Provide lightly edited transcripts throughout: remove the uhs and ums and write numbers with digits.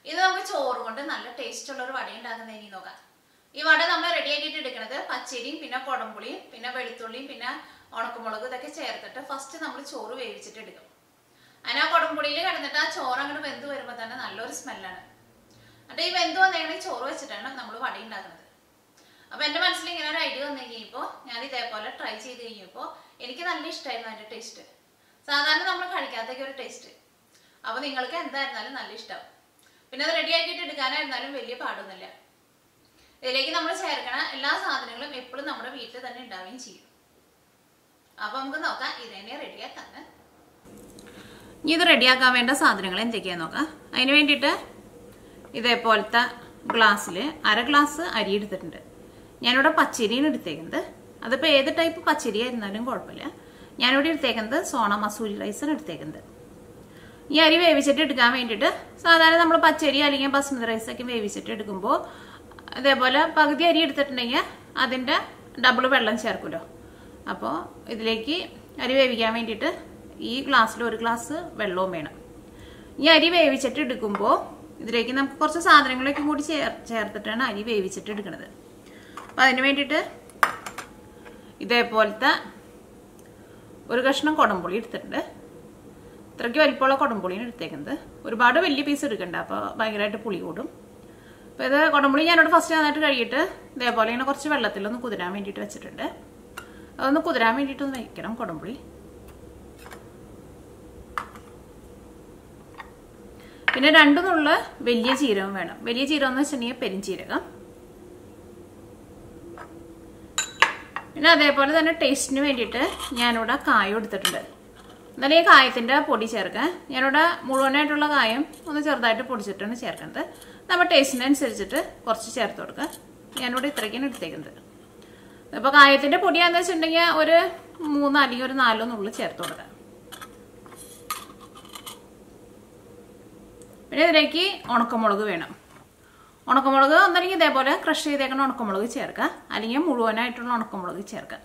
ഇത് നമുക്ക് ചോറ് കൊണ്ട് നല്ല ടേസ്റ്റ് ഉള്ള ഒരു വട ഉണ്ടാക്കുന്നതിന് ഇനി നോക്കാം. ഈ വട നമ്മൾ റെഡി ആക്കിയിട്ട് എടുക്കുന്നത് പച്ചരിയും പിന്നെ കുടംപുളിയും പിന്നെ വെളുത്തുള്ളിയും പിന്നെ ഉണക്കമുളകും ഇതൊക്കെ ചേർത്തിട്ട് ഫസ്റ്റ് നമ്മൾ ചോറ് വേവിച്ചിട്ട് എടുക്കും. അതിന് ആ കുടംപുളിയിൽ കിടന്നിട്ട് ആ ചോറ് അങ്ങോട്ട് വെന്ത് വരുമ്പോൾ തന്നെ നല്ലൊരു സ്മെല്ലാണ്. എന്നിട്ട് ഈ വെന്ത് വന്നേക്കണ ചോറ് വെച്ചിട്ടാണ് നമ്മൾ വട ഉണ്ടാക്കുന്നത്. അപ്പോൾ എൻ്റെ മനസ്സിൽ ഇങ്ങനെ ഒരു ഐഡിയ വന്നു കഴിഞ്ഞപ്പോൾ ഞാൻ ഇതേപോലെ ട്രൈ ചെയ്ത് കഴിഞ്ഞപ്പോൾ എനിക്ക് നല്ല ഇഷ്ടമായിരുന്നു അതിൻ്റെ ടേസ്റ്റ്. സാധാരണ നമ്മൾ കഴിക്കാത്തൊക്കെ ഒരു ടേസ്റ്റ്. അപ്പോൾ നിങ്ങൾക്ക് എന്തായിരുന്നാലും നല്ല ഇഷ്ടമാവും. പിന്നെ അത് റെഡി ആക്കിയിട്ട് എടുക്കാനായിരുന്നാലും വലിയ പാടൊന്നുമില്ല. ഇതിലേക്ക് നമ്മൾ ചേർക്കണ എല്ലാ സാധനങ്ങളും എപ്പോഴും നമ്മുടെ വീട്ടിൽ തന്നെ ഉണ്ടാവുകയും ചെയ്യും. അപ്പോൾ നമുക്ക് നോക്കാം ഇതെന്നെ റെഡിയാക്കാൻ. ഇനി ഇത് റെഡിയാക്കാൻ വേണ്ട സാധനങ്ങൾ എന്തൊക്കെയാണെന്ന് നോക്കാം. അതിന് വേണ്ടിയിട്ട് ഇതേപോലത്തെ ഗ്ലാസ്സിൽ 1/2 ഗ്ലാസ് അരി എടുത്തിട്ടുണ്ട്. ഞാനിവിടെ പച്ചരിയാണ് എടുത്തേക്കുന്നത്. അതിപ്പോൾ ഏത് ടൈപ്പ് പച്ചരി ആയിരുന്നാലും കുഴപ്പമില്ല. ഞാനിവിടെ എടുത്തേക്കുന്നത് സോണ മസൂരി റൈസാണ് എടുത്തേക്കുന്നത്. ഈ അരി വേവിച്ചിട്ട് എടുക്കാൻ വേണ്ടിയിട്ട് സാധാരണ നമ്മൾ പച്ചരി അല്ലെങ്കിൽ ബസ്മതി റൈസൊക്കെ വേവിച്ചിട്ട് എടുക്കുമ്പോൾ അതേപോലെ പകുതി അരി എടുത്തിട്ടുണ്ടെങ്കിൽ അതിൻ്റെ ഡബിൾ വെള്ളം ചേർക്കുമല്ലോ. അപ്പോൾ ഇതിലേക്ക് അരി വേവിക്കാൻ വേണ്ടിയിട്ട് ഈ ഗ്ലാസ്സിൽ 1 ഗ്ലാസ് വെള്ളവും വേണം. ഈ അരി വേവിച്ചിട്ട് എടുക്കുമ്പോൾ ഇതിലേക്ക് നമുക്ക് കുറച്ച് സാധനങ്ങളൊക്കെ കൂടി ചേർത്തിട്ടാണ് അരി വേവിച്ചിട്ട് എടുക്കുന്നത്. അപ്പം അതിന് വേണ്ടിയിട്ട് ഇതേപോലത്തെ ഒരു കഷ്ണം കുടംപുളി എടുത്തിട്ടുണ്ട്. ഇത്രയ്ക്ക് വലിപ്പമുള്ള കുടംപുളിയാണ് എടുത്തേക്കുന്നത്. ഒരുപാട് വലിയ പീസ് എടുക്കണ്ട, അപ്പോൾ ഭയങ്കരമായിട്ട് പുളി കൂടും. അപ്പോൾ ഇത് കുടംപുളി ഞാനിവിടെ ഫസ്റ്റ് നന്നായിട്ട് കഴുകിയിട്ട് ഇതേപോലെ ഇങ്ങനെ കുറച്ച് വെള്ളത്തിലൊന്ന് കുതിരാൻ വേണ്ടിയിട്ട് വെച്ചിട്ടുണ്ട്. അതൊന്ന് കുതിരാൻ വേണ്ടിയിട്ടൊന്ന് വയ്ക്കണം കുടംപുളി. പിന്നെ 2 നുള്ള വലിയ ജീരകം വേണം. വലിയ ജീരകം എന്ന് വെച്ചിട്ടുണ്ടെങ്കിൽ പെരിഞ്ചീരകം. പിന്നെ അതേപോലെ തന്നെ ടേസ്റ്റിന് വേണ്ടിയിട്ട് ഞാനിവിടെ കായം എടുത്തിട്ടുണ്ട്. എന്നാലും ഈ കായത്തിൻ്റെ പൊടി ചേർക്കാം. ഞാനിവിടെ മുഴുവനായിട്ടുള്ള കായം ഒന്ന് ചെറുതായിട്ട് പൊടിച്ചിട്ടാണ് ചേർക്കുന്നത്. നമ്മുടെ ടേസ്റ്റിനനുസരിച്ചിട്ട് കുറച്ച് ചേർത്ത് കൊടുക്കുക. ഞാനിവിടെ ഇത്രയ്ക്കാണ് എടുത്തേക്കുന്നത്. അപ്പോൾ കായത്തിൻ്റെ പൊടിയാണെന്ന് വെച്ചിട്ടുണ്ടെങ്കിൽ ഒരു 3 അല്ലെങ്കിൽ ഒരു 4 നുള്ളി ചേർത്ത് കൊടുക്കുക. പിന്നെ ഇതിലേക്ക് ഉണക്കമുളക് വേണം. ഉണക്കമുളക് ഒന്നല്ലെങ്കിൽ ഇതേപോലെ ക്രഷ് ചെയ്തേക്കുന്ന ഉണക്കമുളക് ചേർക്കുക, അല്ലെങ്കിൽ മുഴുവനായിട്ടുള്ള ഉണക്കമുളക് ചേർക്കുക.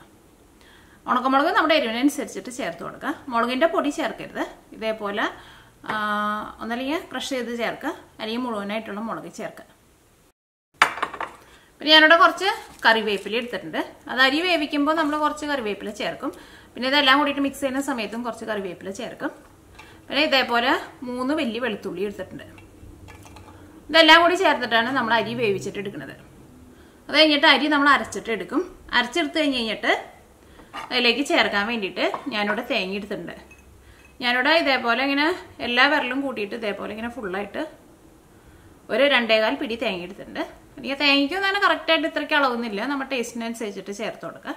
ഉണക്കമുളക് നമ്മുടെ എരിവിനനുസരിച്ചിട്ട് ചേർത്ത് കൊടുക്കുക. മുളകിൻ്റെ പൊടി ചേർക്കരുത്. ഇതേപോലെ ഒന്നല്ലെങ്കിൽ ക്രഷ് ചെയ്ത് ചേർക്കുക, അല്ലെങ്കിൽ മുഴുവനായിട്ടുള്ള മുളക് ചേർക്കുക. പിന്നെ ഞാനിവിടെ കുറച്ച് കറിവേപ്പില എടുത്തിട്ടുണ്ട്. അത് അരി വേവിക്കുമ്പോൾ നമ്മൾ കുറച്ച് കറിവേപ്പില ചേർക്കും. പിന്നെ ഇതെല്ലാം കൂടിയിട്ട് മിക്സ് ചെയ്യുന്ന സമയത്തും കുറച്ച് കറിവേപ്പില ചേർക്കും. പിന്നെ ഇതേപോലെ 3 വലിയ വെളുത്തുള്ളി എടുത്തിട്ടുണ്ട്. ഇതെല്ലാം കൂടി ചേർത്തിട്ടാണ് നമ്മൾ അരി വേവിച്ചിട്ട് എടുക്കുന്നത്. അത് കഴിഞ്ഞിട്ട് അരി നമ്മൾ അരച്ചിട്ട് എടുക്കും. അരച്ചെടുത്ത് കഴിഞ്ഞിട്ട് അതിലേക്ക് ചേർക്കാൻ വേണ്ടിയിട്ട് ഞാനിവിടെ തേങ്ങ എടുത്തിട്ടുണ്ട്. ഞാനിവിടെ ഇതേപോലെ ഇങ്ങനെ എല്ലാ വിരലും കൂട്ടിയിട്ട് ഇതേപോലെ ഇങ്ങനെ ഫുള്ളായിട്ട് ഒരു 2.25 പിടി തേങ്ങ എടുത്തിട്ടുണ്ട്. അല്ലെങ്കിൽ തേങ്ങയ്ക്കൊന്നും അങ്ങനെ കറക്റ്റായിട്ട് ഇത്രയ്ക്ക് അളവൊന്നുമില്ല. നമ്മുടെ ടേസ്റ്റിനനുസരിച്ചിട്ട് ചേർത്ത് കൊടുക്കുക.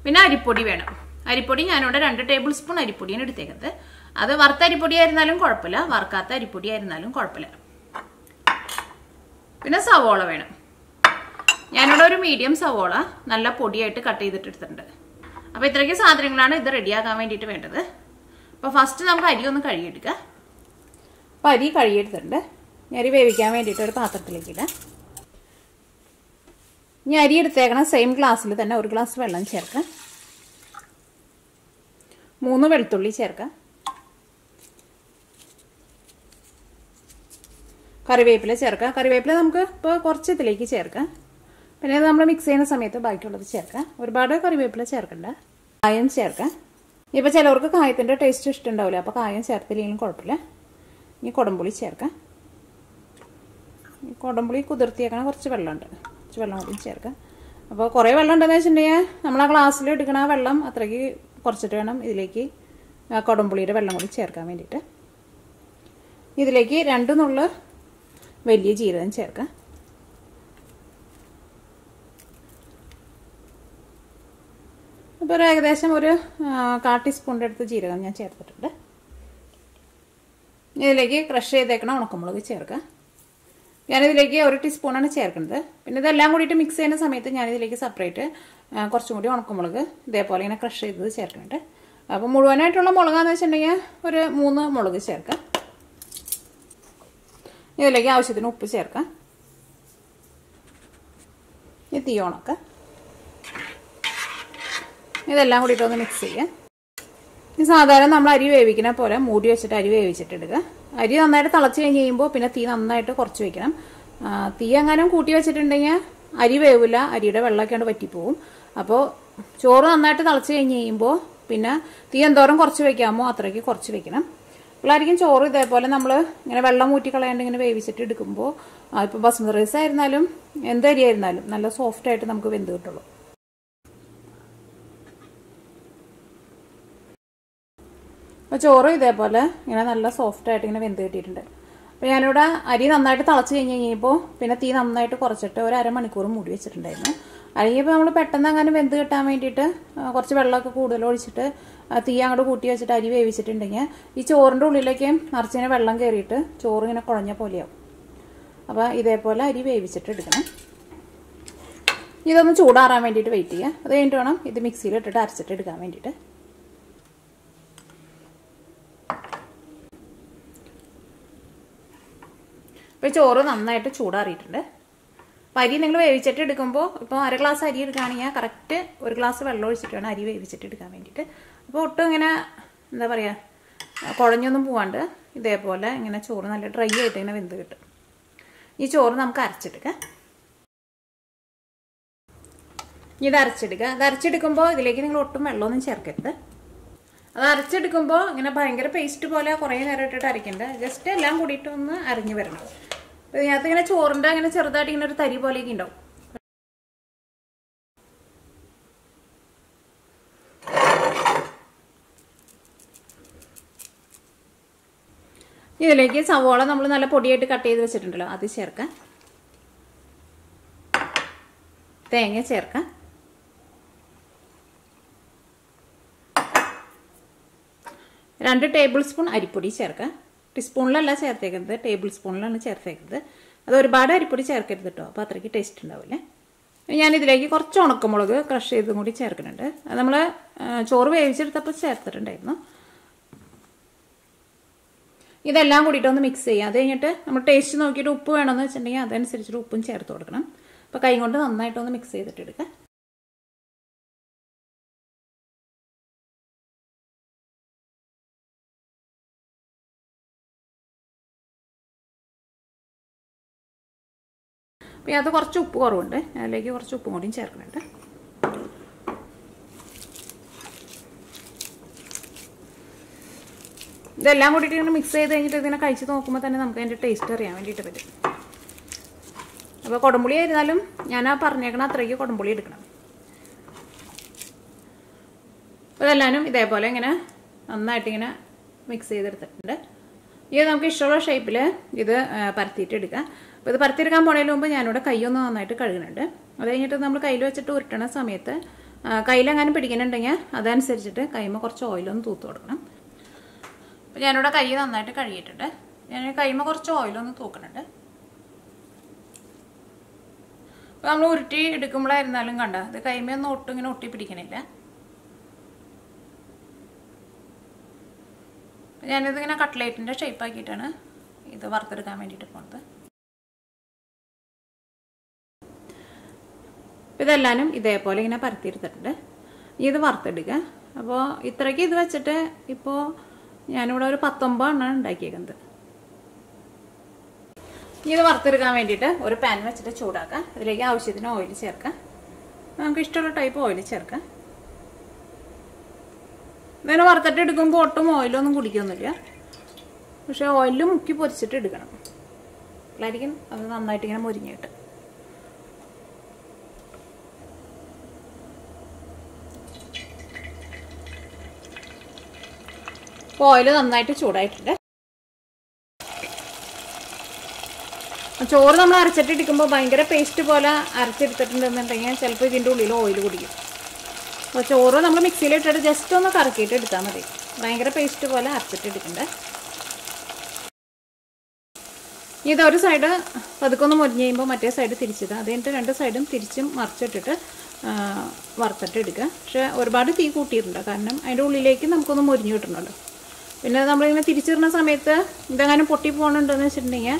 പിന്നെ അരിപ്പൊടി വേണം. അരിപ്പൊടി ഞാനിവിടെ 2 ടേബിൾ സ്പൂൺ അരിപ്പൊടിയാണ് എടുത്തേക്കുന്നത്. അത് വറുത്ത അരിപ്പൊടി ആയിരുന്നാലും കുഴപ്പമില്ല, വറുക്കാത്ത അരിപ്പൊടി ആയിരുന്നാലും കുഴപ്പമില്ല. പിന്നെ സവോള വേണം. ഞാനിവിടെ ഒരു മീഡിയം സവോള നല്ല പൊടിയായിട്ട് കട്ട് ചെയ്തിട്ട് എടുത്തിട്ടുണ്ട്. അപ്പോൾ ഇത്രയ്ക്ക് സാധനങ്ങളാണ് ഇത് റെഡിയാക്കാൻ വേണ്ടിയിട്ട് വേണ്ടത്. അപ്പോൾ ഫസ്റ്റ് നമുക്ക് അരി ഒന്ന് കഴുകിയെടുക്കുക. അപ്പോൾ അരി കഴുകിയെടുത്തിട്ടുണ്ട്. അരി വേവിക്കാൻ വേണ്ടിയിട്ട് ഒരു പാത്രത്തിലേക്ക് ഇടാം. ഇനി അരി എടുത്തേക്കണം സെയിം ഗ്ലാസ്സിൽ തന്നെ 1 ഗ്ലാസ് വെള്ളം ചേർക്കാം. 3 വെളുത്തുള്ളി ചേർക്കാം. കറിവേപ്പില ചേർക്കാം. കറിവേപ്പില നമുക്ക് ഇപ്പോൾ കുറച്ച് ഇതിലേക്ക് ചേർക്കാം. പിന്നെ അത് നമ്മൾ മിക്സ് ചെയ്യുന്ന സമയത്ത് ബാക്കിയുള്ളത് ചേർക്കാം. ഒരുപാട് കറിവേപ്പില ചേർക്കണ്ട. കായം ചേർക്കാം. ഇപ്പോൾ ചിലവർക്ക് കായത്തിൻ്റെ ടേസ്റ്റ് ഇഷ്ടമുണ്ടാവില്ല, അപ്പോൾ കായം ചേർത്തില്ലെങ്കിലും കുഴപ്പമില്ല. ഇനി കുടംപുളി ചേർക്കാം. കുടംപുളി കുതിർത്തിയേക്കണം കുറച്ച് വെള്ളമുണ്ട്. കുറച്ച് വെള്ളം കൂടി ചേർക്കാം. അപ്പോൾ കുറേ വെള്ളം ഉണ്ടെന്ന് വെച്ചിട്ടുണ്ടെങ്കിൽ നമ്മൾ ആ ഗ്ലാസ്സിൽ എടുക്കണ ആ വെള്ളം അത്രയ്ക്ക് കുറച്ചിട്ട് വേണം ഇതിലേക്ക് കുടംപുളിയുടെ വെള്ളം കൂടി ചേർക്കാൻ വേണ്ടിയിട്ട്. ഇതിലേക്ക് 2 നുള്ളി വലിയ ജീരകം ചേർക്കാം. അപ്പോൾ ഒരു ഏകദേശം ഒരു 1/4 ടീസ്പൂണിൻ്റെ അടുത്ത് ജീരകം ഞാൻ ചേർത്തിട്ടുണ്ട്. ഇതിലേക്ക് ക്രഷ് ചെയ്തേക്കണം ഉണക്കമുളക് ചേർക്കാം. ഞാനിതിലേക്ക് 1 ടീസ്പൂണാണ് ചേർക്കുന്നത്. പിന്നെ ഇതെല്ലാം കൂടിയിട്ട് മിക്സ് ചെയ്യുന്ന സമയത്ത് ഞാനിതിലേക്ക് സെപ്പറേറ്റ് കുറച്ചും കൂടി ഉണക്കമുളക് ഇതേപോലെ ഇങ്ങനെ ക്രഷ് ചെയ്തത് ചേർക്കുന്നുണ്ട്. അപ്പോൾ മുഴുവനായിട്ടുള്ള മുളകാന്ന് വെച്ചിട്ടുണ്ടെങ്കിൽ ഒരു 3 മുളക് ചേർക്കാം. ഇതിലേക്ക് ആവശ്യത്തിന് ഉപ്പ് ചേർക്കാം. ഈ തീ ഉണക്കാം. ഇതെല്ലാം കൂടിയിട്ടൊന്ന് മിക്സ് ചെയ്യാം. ഈ സാധാരണ നമ്മൾ അരി വേവിക്കുന്ന പോലെ മൂടി വെച്ചിട്ട് അരി വേവിച്ചിട്ടെടുക്കുക. അരി നന്നായിട്ട് തിളച്ച് കഴിഞ്ഞ് കഴിയുമ്പോൾ പിന്നെ തീ നന്നായിട്ട് കുറച്ച് വെക്കണം. തീ എങ്ങാനും കൂട്ടി വെച്ചിട്ടുണ്ടെങ്കിൽ അരി വേവില്ല, അരിയുടെ വെള്ളമൊക്കെ കൊണ്ട് വറ്റിപ്പോവും. അപ്പോൾ ചോറ് നന്നായിട്ട് തിളച്ച് കഴിഞ്ഞ് കഴിയുമ്പോൾ പിന്നെ തീ എന്തോരം കുറച്ച് വെക്കാമോ അത്രയ്ക്ക് കുറച്ച് വെക്കണം. പിള്ളേർക്കും ചോറ് ഇതേപോലെ നമ്മൾ ഇങ്ങനെ വെള്ളം ഊറ്റി കളയാണ്ട് ഇങ്ങനെ വേവിച്ചിട്ട് എടുക്കുമ്പോൾ ഇപ്പോൾ ബസ്മതി റൈസ് ആയിരുന്നാലും എന്ത് അരി ആയിരുന്നാലും നല്ല സോഫ്റ്റായിട്ട് നമുക്ക് വെന്ത് കിട്ടുള്ളൂ. അപ്പോൾ ചോറ് ഇതേപോലെ ഇങ്ങനെ നല്ല സോഫ്റ്റായിട്ട് ഇങ്ങനെ വെന്ത് കിട്ടിയിട്ടുണ്ട്. അപ്പോൾ ഞാനിവിടെ അരി നന്നായിട്ട് തിളച്ച് കഴിഞ്ഞ് കഴിഞ്ഞപ്പോൾ പിന്നെ തീ നന്നായിട്ട് കുറച്ചിട്ട് ഒരു അരമണിക്കൂർ മൂടി വെച്ചിട്ടുണ്ടായിരുന്നു. അല്ലെങ്കിൽ ഇപ്പോൾ നമ്മൾ പെട്ടെന്ന് അങ്ങനെ വെന്ത് കിട്ടാൻ വേണ്ടിയിട്ട് കുറച്ച് വെള്ളമൊക്കെ കൂടുതൽ ഒഴിച്ചിട്ട് തീ അങ്ങോട്ട് കൂട്ടി വെച്ചിട്ട് അരി വേവിച്ചിട്ടുണ്ടെങ്കിൽ ഈ ചോറിൻ്റെ ഉള്ളിലേക്ക് നിറച്ചിങ്ങനെ വെള്ളം കയറിയിട്ട് ചോറ് ഇങ്ങനെ കുഴഞ്ഞ പോലെയാവും. അപ്പോൾ ഇതേപോലെ അരി വേവിച്ചിട്ട് എടുക്കണം. ഇതൊന്ന് ചൂടാറാൻ വേണ്ടിയിട്ട് വെയിറ്റ് ചെയ്യുക. അത് കഴിഞ്ഞിട്ട് വേണം ഇത് മിക്സിയിലിട്ടിട്ട് അരച്ചിട്ട് എടുക്കാൻ വേണ്ടിയിട്ട്. ഇപ്പോൾ ചോറ് നന്നായിട്ട് ചൂടാറിയിട്ടുണ്ട്. അപ്പോൾ അരി നിങ്ങൾ വേവിച്ചിട്ട് എടുക്കുമ്പോൾ ഇപ്പോൾ 1 ഗ്ലാസ് അരി എടുക്കുകയാണെങ്കിൽ കറക്റ്റ് 1 ഗ്ലാസ് വെള്ളം ഒഴിച്ചിട്ട് വേണം അരി വേവിച്ചിട്ട് എടുക്കാൻ വേണ്ടിയിട്ട്. അപ്പോൾ ഒട്ടും ഇങ്ങനെ എന്താ പറയുക കുഴഞ്ഞൊന്നും പോവാണ്ട് ഇതേപോലെ ഇങ്ങനെ ചോറ് നല്ല ഡ്രൈ ആയിട്ട് ഇങ്ങനെ വെന്ത് കിട്ടും. ഈ ചോറ് നമുക്ക് അരച്ചെടുക്കാം. ഇത് അരച്ചെടുക്കുക. അത് അരച്ചെടുക്കുമ്പോൾ ഇതിലേക്ക് നിങ്ങൾ ഒട്ടും വെള്ളമൊന്നും ചേർക്കരുത്. അത് അരച്ചെടുക്കുമ്പോൾ ഇങ്ങനെ ഭയങ്കര പേസ്റ്റ് പോലെ കുറേ നേരം ഇട്ടിട്ട് അരയ്ക്കണ്ട. ജസ്റ്റ് എല്ലാം കൂടിയിട്ട് ഒന്ന് അരിഞ്ഞ് വരണം. അപ്പോൾ ഇതിനകത്ത് ഇങ്ങനെ ചോറിൻ്റെ ഇങ്ങനെ ചെറുതായിട്ട് ഇങ്ങനെ ഒരു തരി പോലെയൊക്കെ ഉണ്ടാവും. ഇതിലേക്ക് സവോള നമ്മൾ നല്ല പൊടിയായിട്ട് കട്ട് ചെയ്ത് വെച്ചിട്ടുണ്ടല്ലോ അത് ചേർക്കാം. തേങ്ങ ചേർക്കാം. രണ്ട് ടേബിൾ സ്പൂൺ അരിപ്പൊടി ചേർക്കാം. ടീസ്പൂണിലല്ല ചേർത്തേക്കുന്നത്, ടേബിൾ സ്പൂണിലാണ് ചേർത്തേക്കുന്നത്. അത് ഒരുപാട് അരിപ്പൊടി ചേർക്കരുത് കേട്ടോ, അപ്പോൾ അത്രയ്ക്ക് ടേസ്റ്റ് ഉണ്ടാവില്ലേ. ഞാനിതിലേക്ക് കുറച്ച് ഉണക്കമുളക് ക്രഷ് ചെയ്തും കൂടി ചേർക്കുന്നുണ്ട്. അത് നമ്മൾ ചോറ് വേവിച്ചെടുത്തപ്പോൾ ചേർത്തിട്ടുണ്ടായിരുന്നു. ഇതെല്ലാം കൂടിയിട്ടൊന്ന് മിക്സ് ചെയ്യാം. അത് കഴിഞ്ഞിട്ട് നമ്മൾ ടേസ്റ്റ് നോക്കിയിട്ട് ഉപ്പ് വേണമെന്ന് വെച്ചിട്ടുണ്ടെങ്കിൽ അതനുസരിച്ചിട്ട് ഉപ്പും ചേർത്ത് കൊടുക്കണം. അപ്പോൾ കൈ കൊണ്ട് നന്നായിട്ടൊന്ന് മിക്സ് ചെയ്തിട്ട് എടുക്കാം. അപ്പോൾ അത് കുറച്ച് ഉപ്പ് കുറവുണ്ട്, അതിലേക്ക് കുറച്ച് ഉപ്പും കൂടിയും ചേർക്കുന്നുണ്ട്. ഇതെല്ലാം കൂടിയിട്ട് ഇങ്ങനെ മിക്സ് ചെയ്ത് കഴിഞ്ഞിട്ട് ഇതിനെ കഴിച്ച് നോക്കുമ്പോൾ തന്നെ നമുക്ക് അതിൻ്റെ ടേസ്റ്റ് അറിയാൻ വേണ്ടിയിട്ട് പറ്റും. അപ്പോൾ കുടംപുളി ആയിരുന്നാലും ഞാൻ ആ പറഞ്ഞേക്കണം അത്രയ്ക്ക് കുടംപുളി എടുക്കണം. അപ്പോൾ ഇതെല്ലാനും ഇതേപോലെ ഇങ്ങനെ നന്നായിട്ട് ഇങ്ങനെ മിക്സ് ചെയ്തെടുത്തിട്ടുണ്ട്. ഇത് നമുക്ക് ഇഷ്ടമുള്ള ഷേപ്പിൽ ഇത് പരത്തിയിട്ട് എടുക്കാം. അപ്പോൾ ഇത് പരത്തിയെടുക്കാൻ പോണതിന് മുമ്പ് ഞാനിവിടെ കൈയൊന്ന് നന്നായിട്ട് കഴുകുന്നുണ്ട്. അത് കഴിഞ്ഞിട്ട് നമ്മൾ കയ്യിൽ വെച്ചിട്ട് ഉരുട്ടണ സമയത്ത് കയ്യിലെങ്ങാനും പിടിക്കുന്നുണ്ടെങ്കിൽ അതനുസരിച്ചിട്ട് കൈമ കുറച്ച് ഓയിലൊന്ന് തൂത്ത് കൊടുക്കണം. അപ്പോൾ ഞാനിവിടെ കൈ നന്നായിട്ട് കഴുകിയിട്ടുണ്ട്. ഞാൻ കൈമ കുറച്ച് ഓയിലൊന്ന് തൂക്കുന്നുണ്ട്. അപ്പോൾ നമ്മൾ ഉരുട്ടി എടുക്കുമ്പോഴായിരുന്നാലും കണ്ട ഇത് കൈമയൊന്നും ഒട്ടും ഇങ്ങനെ ഒട്ടി പിടിക്കണില്ല. ഞാനിതിങ്ങനെ കട്ട്ലേറ്റിൻ്റെ ഷേപ്പാക്കിയിട്ടാണ് ഇത് വറുത്തെടുക്കാൻ വേണ്ടിയിട്ട് പോകുന്നത്. ഇതെല്ലാനും ഇതേപോലെ ഇങ്ങനെ പരത്തിയെടുത്തിട്ടുണ്ട്. ഇത് വറുത്തെടുക്കുക. അപ്പോൾ ഇത്രയ്ക്ക് ഇത് വെച്ചിട്ട് ഇപ്പോൾ ഞാനിവിടെ ഒരു 19 എണ്ണം ഉണ്ടാക്കിയേക്കുന്നത്. ഇത് വറുത്തെടുക്കാൻ വേണ്ടിയിട്ട് ഒരു പാൻ വെച്ചിട്ട് ചൂടാക്കാം. അതിലേക്ക് ആവശ്യത്തിന് ഓയിൽ ചേർക്കാം. നമുക്ക് ഇഷ്ടമുള്ള ടൈപ്പ് ഓയിൽ ചേർക്കാം. ഇങ്ങനെ വറുത്തിട്ട് എടുക്കുമ്പോൾ ഒട്ടും ഓയിലൊന്നും കുടിക്കൊന്നുമില്ല. പക്ഷെ ഓയിലിൽ മുക്കി പൊരിച്ചിട്ട് എടുക്കണം. അല്ലായിരിക്കും അത് നന്നായിട്ട് ഇങ്ങനെ മുരിഞ്ഞിട്ട്. ഓയിൽ നന്നായിട്ട് ചൂടായിട്ടുണ്ട്. ചോറ് നമ്മൾ അരച്ചിട്ടിരിക്കുമ്പോൾ ഭയങ്കര പേസ്റ്റ് പോലെ അരച്ചെടുത്തിട്ടുണ്ടെന്നുണ്ടെങ്കിൽ ചിലപ്പോൾ ഇതിൻ്റെ ഉള്ളിൽ ഓയിൽ കുടിക്കും. അപ്പോൾ ചോറ് നമ്മൾ മിക്സിയിലിട്ടിട്ട് ജസ്റ്റ് ഒന്ന് കറക്കിയിട്ട് എടുത്താൽ മതി. ഭയങ്കര പേസ്റ്റ് പോലെ അരച്ചിട്ടെടുക്കണ്ടേ. ഇതൊരു സൈഡ് പതുക്കൊന്ന് മുരിഞ്ഞ് കഴിയുമ്പോൾ മറ്റേ സൈഡ് തിരിച്ചിടുക. അത് കഴിഞ്ഞിട്ട് 2 സൈഡും തിരിച്ചും മറിച്ചിട്ടിട്ട് വറുത്തിട്ട് എടുക്കുക. പക്ഷേ ഒരുപാട് തീ കൂട്ടിയിട്ടുണ്ട്, കാരണം അതിൻ്റെ ഉള്ളിലേക്ക് നമുക്കൊന്ന് മുരിഞ്ഞ് കിട്ടണമല്ലോ. പിന്നെ നമ്മളിങ്ങനെ തിരിച്ചിടുന്ന സമയത്ത് ഇതെങ്ങാനും പൊട്ടി പോകണുണ്ടെന്ന് വെച്ചിട്ടുണ്ടെങ്കിൽ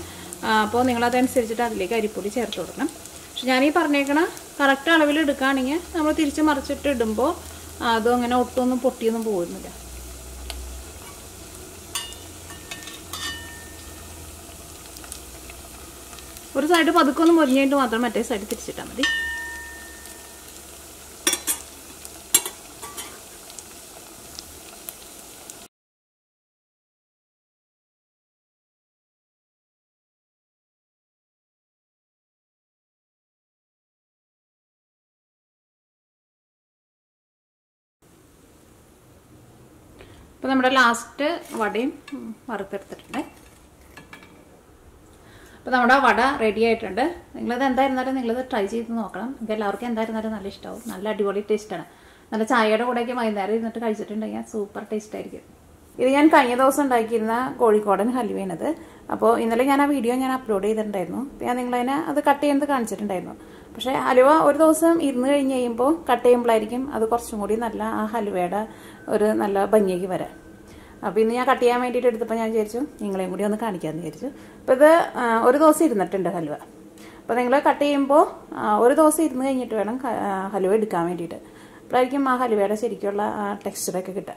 അപ്പോൾ നിങ്ങളതനുസരിച്ചിട്ട് അതിലേക്ക് അരിപ്പൊടി ചേർത്ത് കൊടുക്കണം. പക്ഷെ ഞാനീ പറഞ്ഞേക്കണ കറക്റ്റ് അളവിൽ എടുക്കുകയാണെങ്കിൽ നമ്മൾ തിരിച്ച് മറിച്ചിട്ട് ഇടുമ്പോൾ അതും അങ്ങനെ ഒട്ടൊന്നും പൊട്ടിയൊന്നും പോകുന്നില്ല. ഒരു സൈഡ് പതുക്കൊന്ന് മുരിഞ്ഞ് കഴിഞ്ഞിട്ട് മാത്രം മറ്റേ സൈഡ് തിരിച്ചിട്ടാൽ മതി. അപ്പോൾ നമ്മുടെ ലാസ്റ്റ് വടയും വറുത്തെടുത്തിട്ടുണ്ട്. അപ്പോൾ നമ്മുടെ വട റെഡി ആയിട്ടുണ്ട്. നിങ്ങളിത് എന്തായിരുന്നാലും നിങ്ങളിത് ട്രൈ ചെയ്ത് നോക്കണം. നിങ്ങൾക്ക് എല്ലാവർക്കും എന്തായിരുന്നാലും നല്ല ഇഷ്ടമാവും. നല്ല അടിപൊളി ടേസ്റ്റാണ്. നല്ല ചായയുടെ കൂടെയൊക്കെ വൈകുന്നേരം ഇരുന്നിട്ട് കഴിച്ചിട്ടുണ്ടെങ്കിൽ സൂപ്പർ ടേസ്റ്റ് ആയിരിക്കും. ഇത് ഞാൻ കഴിഞ്ഞ ദിവസം ഉണ്ടാക്കിയിരുന്ന കോഴിക്കോടൻ ഹലുവയാണിത്. അപ്പോൾ ഇന്നലെ ഞാൻ ആ വീഡിയോ അപ്ലോഡ് ചെയ്തിട്ടുണ്ടായിരുന്നു. ഞാൻ നിങ്ങളതിനെ അത് കട്ട് ചെയ്യുന്നത് കാണിച്ചിട്ടുണ്ടായിരുന്നു. പക്ഷേ ഹലുവ ഒരു ദിവസം ഇരുന്ന് കഴിഞ്ഞ് കഴിയുമ്പോൾ കട്ട് ചെയ്യുമ്പോഴായിരിക്കും അത് കുറച്ചും കൂടി നല്ല ആ ഹലുവയുടെ ഒരു നല്ല ഭംഗിയേക്ക് വരാം. അപ്പോൾ ഇന്ന് ഞാൻ കട്ട് ചെയ്യാൻ വേണ്ടിയിട്ട് എടുത്തപ്പോൾ ഞാൻ വിചാരിച്ചു നിങ്ങളെയും കൂടി ഒന്ന് കാണിക്കാമെന്ന് വിചാരിച്ചു. അപ്പോൾ ഇത് ഒരു ദിവസം ഇരുന്നിട്ടുണ്ട് ഹലുവ. അപ്പോൾ നിങ്ങൾ കട്ട് ചെയ്യുമ്പോൾ ഒരു ദിവസം ഇരുന്ന് കഴിഞ്ഞിട്ട് വേണം ഹലുവ എടുക്കാൻ വേണ്ടിയിട്ട്. അപ്പോഴായിരിക്കും ആ ഹലുവയുടെ ശരിക്കുള്ള ആ ടെക്സ്ചറൊക്കെ കിട്ടുക.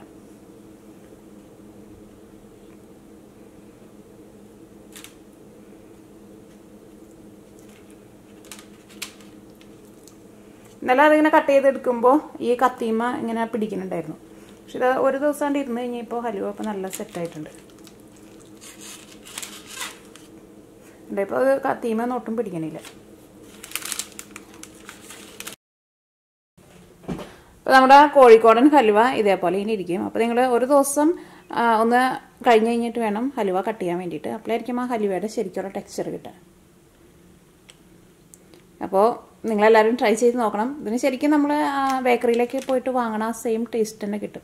ഇന്നലെ അതിങ്ങനെ കട്ട് ചെയ്തെടുക്കുമ്പോൾ ഈ കത്തിമ ഇങ്ങനെ പിടിക്കുന്നുണ്ടായിരുന്നു. പക്ഷെ ഇത് ഒരു ദിവസം കൊണ്ട് ഇരുന്ന് കഴിഞ്ഞപ്പോൾ ഹലുവ ഇപ്പോൾ നല്ല സെറ്റായിട്ടുണ്ട്. ഇപ്പോൾ അത് കത്തിമ ഒട്ടും പിടിക്കണില്ല. അപ്പോൾ നമ്മുടെ കോഴിക്കോടൻ ഹലുവ ഇതേപോലെ ഇങ്ങനെ ഇരിക്കും. അപ്പോൾ നിങ്ങൾ ഒരു ദിവസം ഒന്ന് കഴിഞ്ഞ് കഴിഞ്ഞിട്ട് വേണം ഹലുവ കട്ട് ചെയ്യാൻ വേണ്ടിയിട്ട്. അപ്പോഴായിരിക്കും ആ ഹലുവയുടെ ശരിക്കുള്ള ടെക്സ്ചർ കിട്ടുക. അപ്പോൾ നിങ്ങളെല്ലാവരും ട്രൈ ചെയ്ത് നോക്കണം. ഇതിന് ശരിക്കും നമ്മൾ ബേക്കറിയിലേക്ക് പോയിട്ട് വാങ്ങണ സെയിം ടേസ്റ്റ് തന്നെ കിട്ടും.